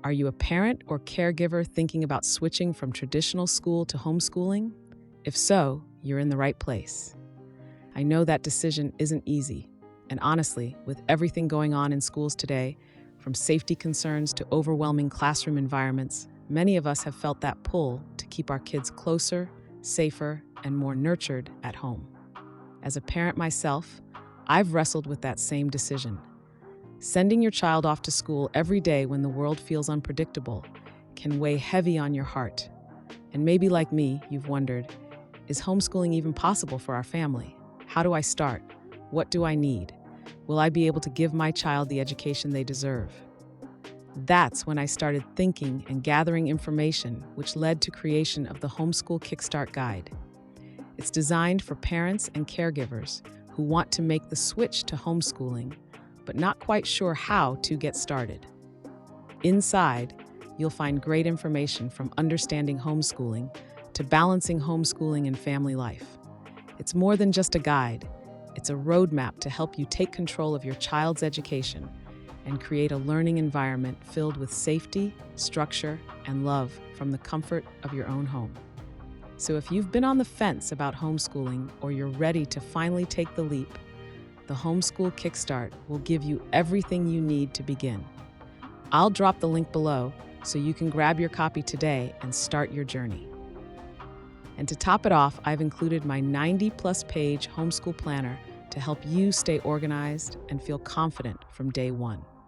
Are you a parent or caregiver thinking about switching from traditional school to homeschooling? If so, you're in the right place. I know that decision isn't easy, and honestly, with everything going on in schools today, from safety concerns to overwhelming classroom environments, many of us have felt that pull to keep our kids closer, safer, and more nurtured at home. As a parent myself, I've wrestled with that same decision. Sending your child off to school every day when the world feels unpredictable can weigh heavy on your heart. And maybe like me, you've wondered, is homeschooling even possible for our family? How do I start? What do I need? Will I be able to give my child the education they deserve? That's when I started thinking and gathering information, which led to creation of the Homeschool Kickstart guide. It's designed for parents and caregivers who want to make the switch to homeschooling, but not quite sure how to get started. Inside, you'll find great information from understanding homeschooling to balancing homeschooling and family life. It's more than just a guide. It's a roadmap to help you take control of your child's education and create a learning environment filled with safety, structure, and love from the comfort of your own home. So if you've been on the fence about homeschooling or you're ready to finally take the leap, the Homeschool Kickstart will give you everything you need to begin. I'll drop the link below so you can grab your copy today and start your journey. And to top it off, I've included my 90-plus page homeschool planner to help you stay organized and feel confident from day one.